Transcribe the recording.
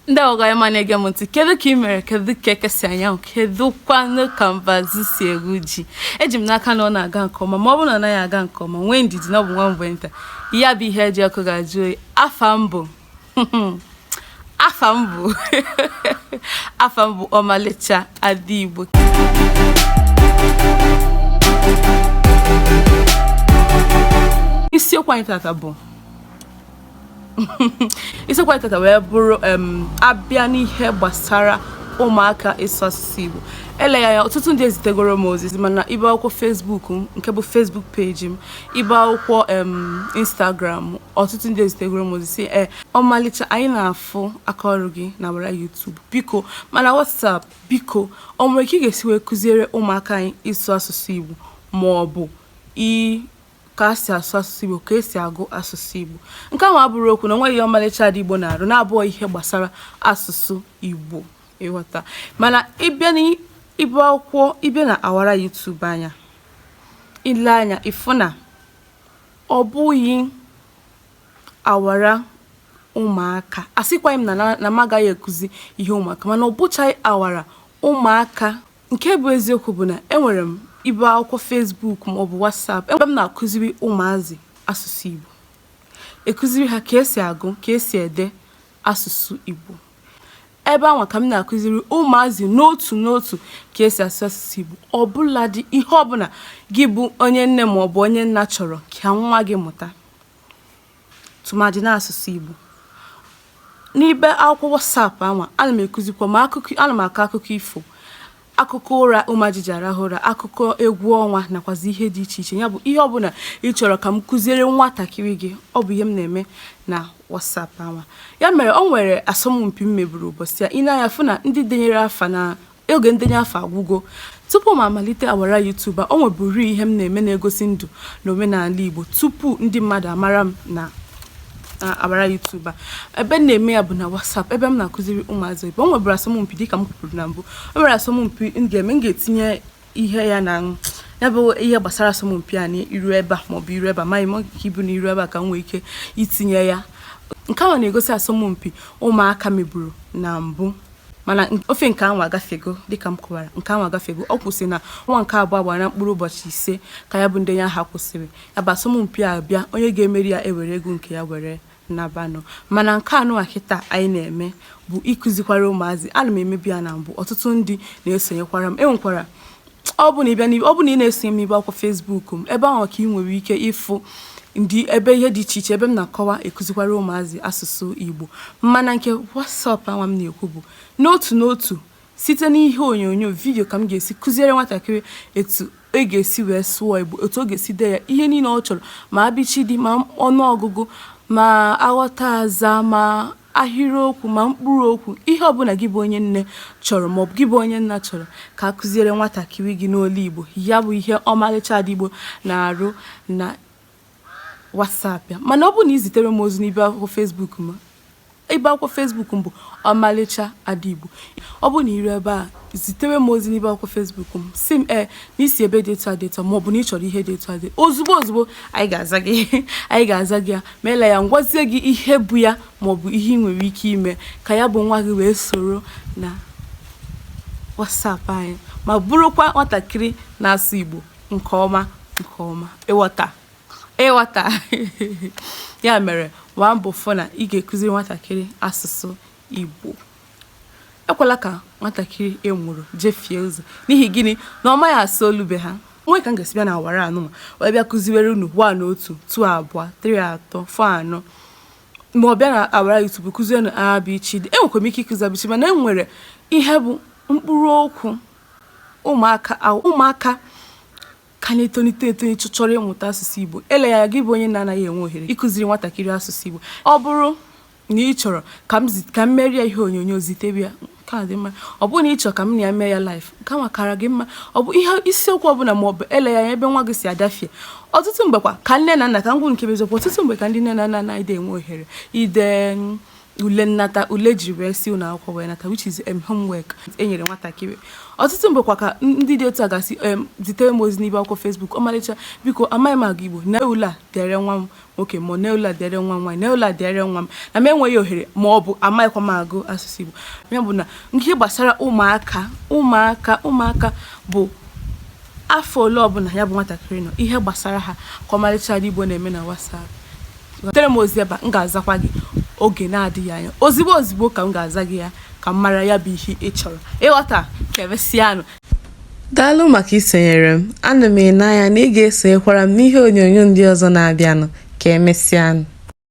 ndị ọga ma na-ege m ntị kedu ka ị mere kedu ka ekesi anya kedu kwanụ kanvazi si egwu ji eji m n'aka na ọ na-aga nke ọma ma ọ bụrụ na ọ naghị aga nke ọma nwee ndidi na ọ bụ nwa mgbe nta ya bụ ihe eji ọkụ ga-ajụ oyi afa m bụ Omalicha ada Igbo isiokwu anyị tata bụ isiokwu anyị tata wee bụrụ abịa n'ihe gbasara ụmụaka ịsụ asụsụ Igbo ele ya ọtụtụ ndị ezitegoro m ozi mana ibe akwụkwọ Facebook nke bụ Facebook page m ibe akwụkwọ Instagram ọtụtụ ndị ezitegoro m ozi si Omalicha anyị na-afụ aka ọrụ gị na wara YouTube biko mana WhatsApp biko o nwere ike ị ga-esi wee kụziere ụmụaka anyị ịsụ asụsụ Igbo ma ọ bụ ka si asụ asụsụ Igbo ka esi agụ asụsụ Igbo nke ahụ abụrụ okwu na onweghị Omalicha ada Igbo na-arụ na-abụghị ihe gbasara asụsụ Igbo ịghọta mana ịbịa akwụkwọ ịbịa na awara YouTube anya ile anya ịfụ na ọ bụghị awara ụmụaka asịkwaghị m na m agaghị ekuzi ihe ụmụaka mana ọ bụchaghị awara ụmụaka nke bụ eziokwu bụ na enwere m ibe akwụkwọ Facebook ma ọ bụ WhatsApp ebe m na-akụziri ụmụazị asụsụ Igbo ekụziri ha ka esi agụ ka esi ede asụsụ Igbo ebe ahụ ka m na-akụziri ụmụazị n'otu ka esi asụ asụsụ Igbo ọbụladị ihe ọbụla gị bụ onye nne ma ọ bụ onye nna chọrọ ka nwa gị mụta tụmadị n'asụsụ Igbo n'ibe akwụkwọ WhatsApp ahụ ana m ekụzikwa ma ana m akọ akụkọ ifo akụkọ ụra ụmụajiji arahụ ụra akụkọ egwu ọnwa nakwazi ihe dị iche iche ya bụ ihe ọbụla ị chọrọ ka m kụziere nwatakịrị gị ọ bụ ihe m na-eme na WhatsApp ahụ ya mere o nwere asọmpi m meburu ụbọchị ya ị na-anya fụ na ndị denyere afa na oge ndenye afa agwụgo tupu m amalite awara YouTube o nweburu ihe m na-eme na-egosi ndụ na omenala Igbo tupu ndị mmadụ amara m na awara YouTube ebe m na-eme ya bụ na WhatsApp ebe m na-akụziri ụmụazị Igbo o nweburu asọmpi dịka m kwuru na mbụ o nwere asọmpi m ga-etinye ihe ya na ya bụ ihe gbasara asọmpi a n'iru ebe a maọbụ iru ebe a maghị m ka ibu n'iru ebe a ka m nwee ike itinye ya nke ahụ na-egosi asọmpi ụmụaka meburu na mbụ mana ofe nke ahụ agafego dịka m kọwara nke ahụ agafego ọ kwụsị na nwa nke abụọ gbara na mkpụrụ ụbọchị 5 ka ya bụ ndenye aha kwụsịrị ya bụ asọmpi a bịa onye ga-emeri ya ewere ego nke ya were nabanụ mana nke anụ akịta anyị na-eme bụ ịkụzikwara ụmụazị ana m emebi ya na mbụ ọtụtụ ndị na-esonyekwara m enwekwara ọ bụ na ị na-esonye m ibe akwụkwọ Facebook m ebe ahụ ka ị nwere ike ịfụ ndị ebe ihe dị iche iche ebe m na-akọwa ekụzikwara ụmụazị asụsụ Igbo mana nke WhatsApp ahụ m na-ekwu bụ n'otu site n'ihe onyonyo vidio ka m ga-esi kụziere nwatakịrị etu e ga-esi wee sụọ Igbo etu ọ ga-esi dee ya ihe niile ọ chọrọ ma abichidi ma ọnụọgụgụ ma aghọta aza ma ahịrịokwu ma mkpụrụ okwu ihe ọbụla gị bụ onye nne chọrọ maọbụ gị bụ onye nna chọrọ ka akụziere nwatakịrị gị n'olu Igbo ya bụ ihe Omalicha ada Igbo na-arụ na WhatsApp ya mana ọ bụ na ị zitere m ozi n'ibe akwụkwọ Facebook m ibe akwụkwọ Facebook m bụ Omalicha ada Igbo ọ bụ na iru ebe a zitere m ozi n'ibe akwụkwọ Facebook m si m n'isi ebe dị etu adịtọ ma ọ bụ na ị chọrọ ihe dị etu adị ozugbo anyị ga-aza gị ya ma ele ya ngwazie gị ihe bụ ya ma ọ bụ ihe ị nwere ike ime ka ya bụ nwa gị wee soro na WhatsApp anyị ma bụrụkwa nwatakịrị na-asụ Igbo nke ọma ịghọta ya mere nwa mbụ fọ na ị ga-ekụziri nwatakịrị asụsụ Igbo ekwela ka nwatakịrị enwuru jefie ụzọ n'ihi gịnị na ọ maghị asụ olube ha onwe ka m ga-esi bịa na awara anụma wee bịa kụziwere unu 1 1 2 2 3 3 4 4 ma ọ bịa na awara YouTube kụziere unu abịchị enwekwa m ike ịkụzi abịchị mana enwere ihe bụ mkpụrụ okwu ụmụaka ka na-etonite chọrọ ịmụta asụsụ Igbo ele ya gị bụ onye na-anaghị enwe ohere ịkụziri nwatakịrị asụsụ Igbo ọ bụrụ na ị chọrọ ka m merie ihe onyonyo zitebi ya ka dị mma ọ bụrụ na ị chọrọ ka m na-eme ya live ka makara gị mma ọ bụ ihe isiokwu ọbụla ma ọ bụ ele ya ebe nwa gị si adafie ọtụtụ mgbe kwa ka nne na nna ka ngwụ nke bezokwu ọtụtụ mgbe ka ndị nne na nna anaghị enwe ohere ule nnata ule ji wee si ụlọ akwụkwọ wee nata, which is homework enyere nwatakịrị. Ọtụtụ mgbe kwa ka ndị dị otu a gasị zitere m ozi n'ibe akwụkwọ Facebook, Omalicha biko amaghị m agụ Igbo, na ule a dere nwa m nwoke ma na ule a dere nwa m nwaanyị, na ule a dere nwa m, na m enweghị ohere ma ọ bụ amaghịkwa m agụ asụsụ Igbo. Ya bụ na ihe gbasara ụmụaka bụ afọ ole ọbụla ya bụ nwatakịrị nọ, ihe gbasara ha ka Omalicha Igbo na-eme na WhatsApp. Tere m ozi ebe a, m ga-azakwa gị oge na-adịghị anya, ozigbo ka m ga-aza gị ya ka m mara ya bụ ihe ị chọrọ ịghọta. Ka emesịanụ. Daalụ maka isonyere m. Ana m ene anya na ị ga-esonyekwara m n'ihe onyonyo ndị ọzọ na-abịanụ. Ka emesịanụ.